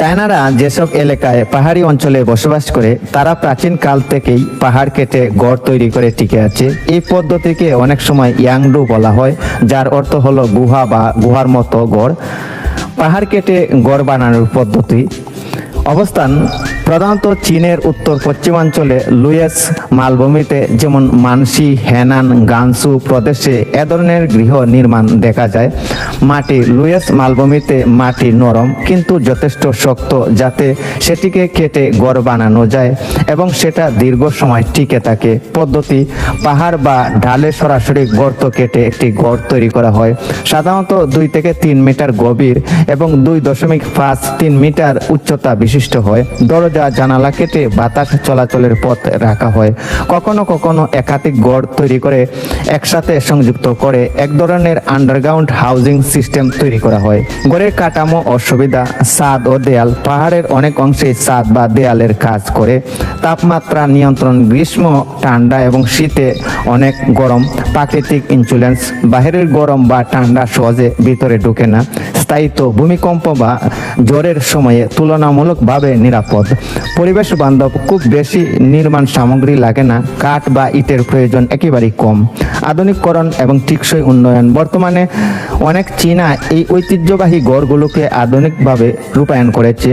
চায়নারা যেসব এলাকায় পাহাড়ি অঞ্চলে বসবাস করে তারা প্রাচীন কাল থেকেই পাহাড় কেটে গড় তৈরি করে টিকে আছে। এই পদ্ধতিকে অনেক সময় ইয়াংডু বলা হয়, যার অর্থ হলো গুহা বা গুহার মতো গড়। পাহাড় কেটে গড় বানানোর পদ্ধতি অবস্থান প্রধানত চীনের উত্তর পশ্চিমাঞ্চলে লুয়েস মালভূমিতে, যেমন মানসি, হেনান, গানসু প্রদেশে এ ধরনের গৃহ নির্মাণ দেখা যায়। মাটি লুয়েস মালভূমিতে মাটি নরম কিন্তু যথেষ্ট শক্ত যাতে সেটিকে কেটে গড় বানানো যায় এবং সেটা দীর্ঘ সময় টিকে থাকে। পদ্ধতি পাহাড় বা ঢালে সরাসরি গর্ত কেটে একটি গড় তৈরি করা হয়, সাধারণত 2 থেকে 3 মিটার গভীর এবং 2.53 মিটার উচ্চতা বিশিষ্ট হয়। দরজা জানালা কেটে বাতাস চলাচলের পথ রাখা হয়। কখনো কখনো একাধিক গড় তৈরি করে একসাথে সংযুক্ত করে এক ধরনের আন্ডারগ্রাউন্ড হাউজিং সিস্টেম তৈরি করা হয়। গড়ের কাঠামো ও সুবিধা ছাদ ও দেয়াল পাহাড়ের অনেক অংশেই ছাদ বা দেয়ালের কাজ করে। তাপমাত্রা নিয়ন্ত্রণ গ্রীষ্ম, ঠান্ডা এবং শীতে অনেক গরম। প্রাকৃতিক ইনসুলেন্স বাহিরের গরম বা ঠান্ডা সহজে ভিতরে ঢুকে না। স্থায়িত্ব ভূমিকম্প বা ঝড়ের সময়ে তুলনামূলকভাবে নিরাপদ। পরিবেশ বান্ধব খুব বেশি নির্মাণ সামগ্রী লাগে না, কাঠ বা ইটের প্রয়োজন একেবারেই কম। আধুনিকরণ এবং টেকসই উন্নয়ন বর্তমানে অনেক চীনা এই ঐতিহ্যবাহী গড়গুলোকে আধুনিকভাবে রূপায়ণ করেছে।